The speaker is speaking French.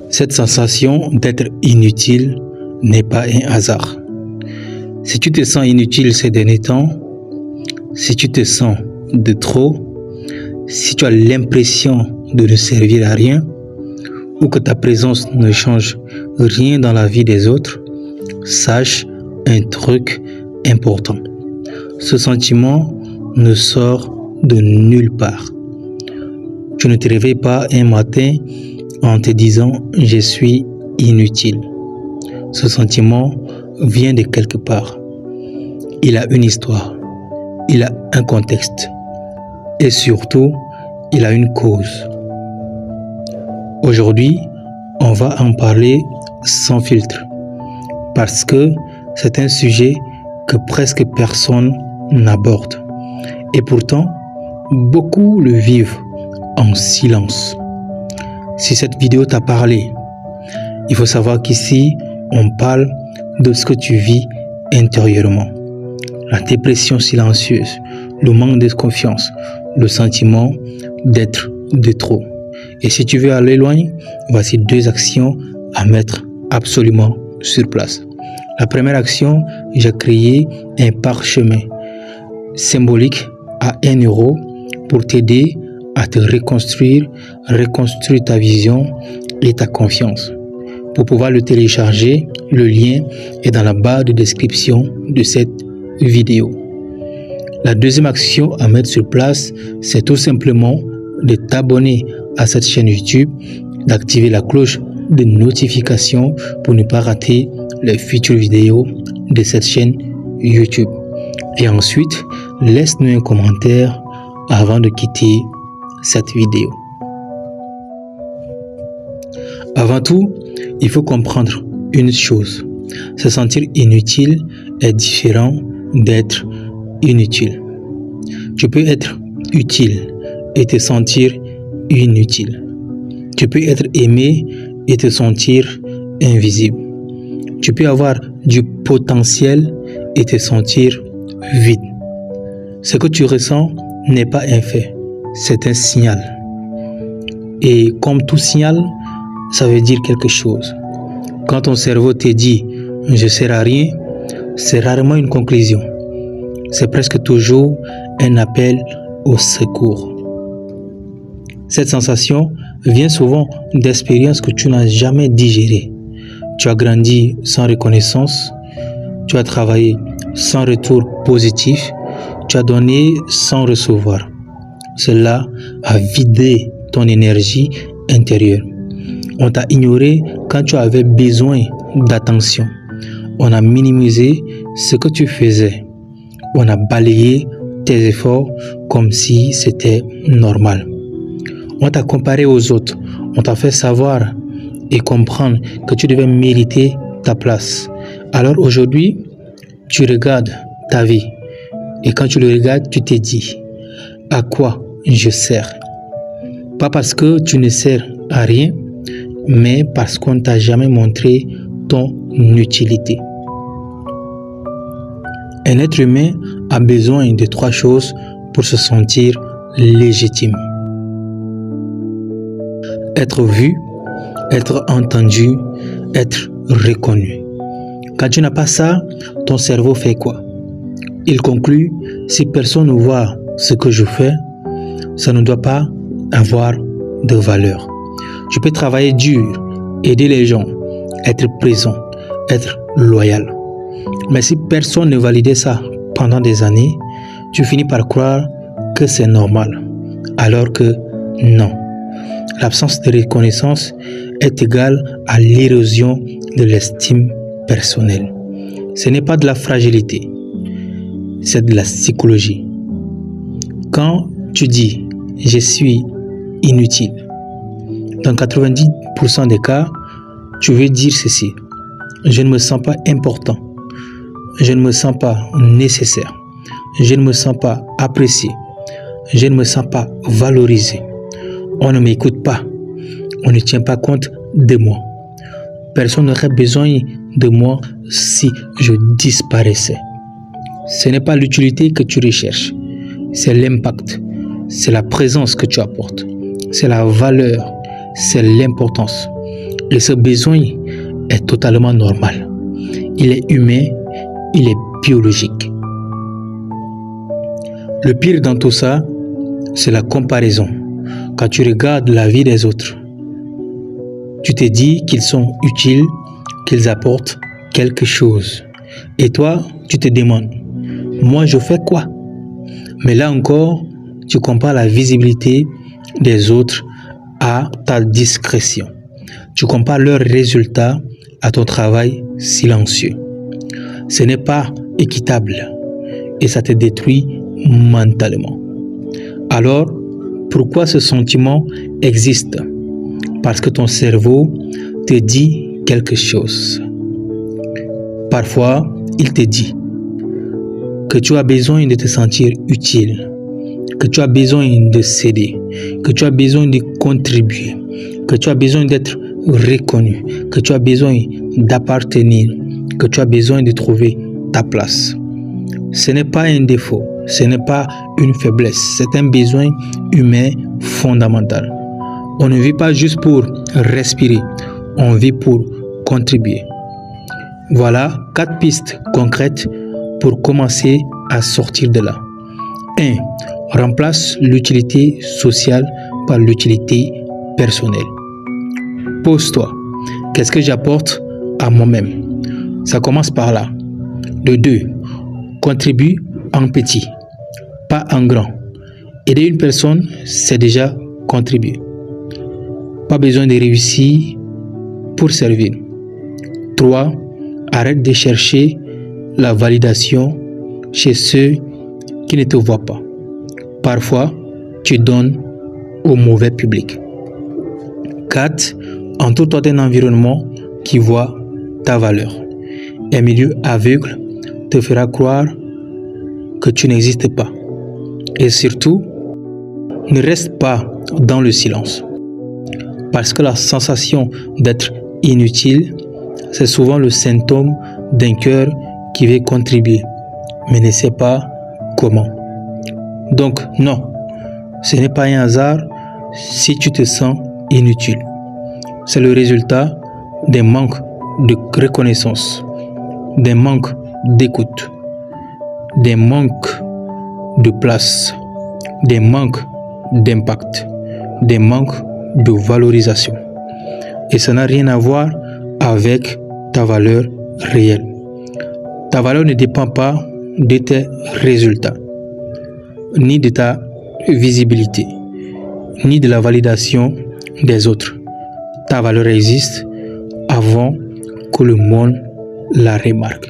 Cette sensation d'être inutile n'est pas un hasard. Si tu te sens inutile ces derniers temps, si tu te sens de trop, si tu as l'impression de ne servir à rien, ou que ta présence ne change rien dans la vie des autres, sache un truc important. Ce sentiment ne sort de nulle part. Tu ne te réveilles pas un matin en te disant « je suis inutile ». Ce sentiment vient de quelque part. Il a une histoire, il a un contexte et surtout, il a une cause. Aujourd'hui, on va en parler sans filtre parce que c'est un sujet que presque personne n'aborde. Et pourtant, beaucoup le vivent en silence. Si cette vidéo t'a parlé, il faut savoir qu'ici, on parle de ce que tu vis intérieurement. La dépression silencieuse, le manque de confiance, le sentiment d'être de trop. Et si tu veux aller loin, voici 2 actions à mettre absolument sur place. La première action, j'ai créé un parchemin symbolique à 1 euro pour t'aider à te reconstruire ta vision et ta confiance. Pour pouvoir le télécharger, le lien est dans la barre de description de cette vidéo. La deuxième action à mettre sur place, c'est tout simplement de t'abonner à cette chaîne YouTube, d'activer la cloche de notification pour ne pas rater les futures vidéos de cette chaîne YouTube. Et ensuite, laisse-nous un commentaire avant de quitter cette vidéo. Avant tout, il faut comprendre une chose. Se sentir inutile est différent d'être inutile. Tu peux être utile et te sentir inutile. Tu peux être aimé et te sentir invisible. Tu peux avoir du potentiel et te sentir vide. Ce que tu ressens n'est pas un fait, c'est un signal. Et comme tout signal, ça veut dire quelque chose. Quand ton cerveau te dit « je ne sers à rien », c'est rarement une conclusion. C'est presque toujours un appel au secours. Cette sensation vient souvent d'expériences que tu n'as jamais digérées. Tu as grandi sans reconnaissance, tu as travaillé sans retour positif, tu as donné sans recevoir. Cela a vidé ton énergie intérieure. On t'a ignoré quand tu avais besoin d'attention. On a minimisé ce que tu faisais. On a balayé tes efforts comme si c'était normal. On t'a comparé aux autres. On t'a fait savoir et comprendre que tu devais mériter ta place. Alors aujourd'hui, tu regardes ta vie. Et quand tu le regardes, tu te dis « à quoi je sers ?» Pas parce que tu ne sers à rien, mais parce qu'on ne t'a jamais montré ton utilité. Un être humain a besoin de 3 choses pour se sentir légitime. Être vu, être entendu, être reconnu. Quand tu n'as pas ça, ton cerveau fait quoi? Il conclut, si personne ne voit ce que je fais, ça ne doit pas avoir de valeur. Tu peux travailler dur, aider les gens, être présent, être loyal. Mais si personne ne validait ça pendant des années, tu finis par croire que c'est normal. Alors que non. L'absence de reconnaissance est égale à l'érosion de l'estime personnelle. Ce n'est pas de la fragilité, c'est de la psychologie. Quand tu dis « je suis inutile », dans 90% des cas, tu veux dire ceci. Je ne me sens pas important. Je ne me sens pas nécessaire. Je ne me sens pas apprécié. Je ne me sens pas valorisé. On ne m'écoute pas. On ne tient pas compte de moi. Personne n'aurait besoin de moi si je disparaissais. Ce n'est pas l'utilité que tu recherches. C'est l'impact. C'est la présence que tu apportes. C'est la valeur. C'est l'importance. Et ce besoin est totalement normal. Il est humain, il est biologique. Le pire dans tout ça, c'est la comparaison. Quand tu regardes la vie des autres, tu te dis qu'ils sont utiles, qu'ils apportent quelque chose. Et toi, tu te demandes, moi je fais quoi? Mais là encore, tu compares la visibilité des autres à ta discrétion. Tu compares leurs résultats à ton travail silencieux. Ce n'est pas équitable et ça te détruit mentalement. Alors, pourquoi ce sentiment existe? Parce que ton cerveau te dit quelque chose. Parfois, il te dit que tu as besoin de te sentir utile, que tu as besoin de s'aider, que tu as besoin de contribuer, que tu as besoin d'être reconnu, que tu as besoin d'appartenir, que tu as besoin de trouver ta place. Ce n'est pas un défaut, ce n'est pas une faiblesse, c'est un besoin humain fondamental. On ne vit pas juste pour respirer, on vit pour contribuer. Voilà 4 pistes concrètes pour commencer à sortir de là. 1. Remplace l'utilité sociale par l'utilité personnelle. Pose-toi, qu'est-ce que j'apporte à moi-même? Ça commence par là. De 2. Contribue en petit, pas en grand. Aider une personne, c'est déjà contribuer. Pas besoin de réussir pour servir. 3. Arrête de chercher la validation chez ceux qui ne te voient pas. Parfois, tu donnes au mauvais public. 4. Entoure-toi d'un environnement qui voit ta valeur. Un milieu aveugle te fera croire que tu n'existes pas. Et surtout, ne reste pas dans le silence. Parce que la sensation d'être inutile, c'est souvent le symptôme d'un cœur qui veut contribuer, mais ne sait pas comment. Donc non, ce n'est pas un hasard si tu te sens inutile. C'est le résultat d'un manque de reconnaissance, d'un manque d'écoute, d'un manque de place, d'un manque d'impact, d'un manque de valorisation. Et ça n'a rien à voir avec ta valeur réelle. Ta valeur ne dépend pas de tes résultats, ni de ta visibilité, ni de la validation des autres. Ta valeur existe avant que le monde la remarque.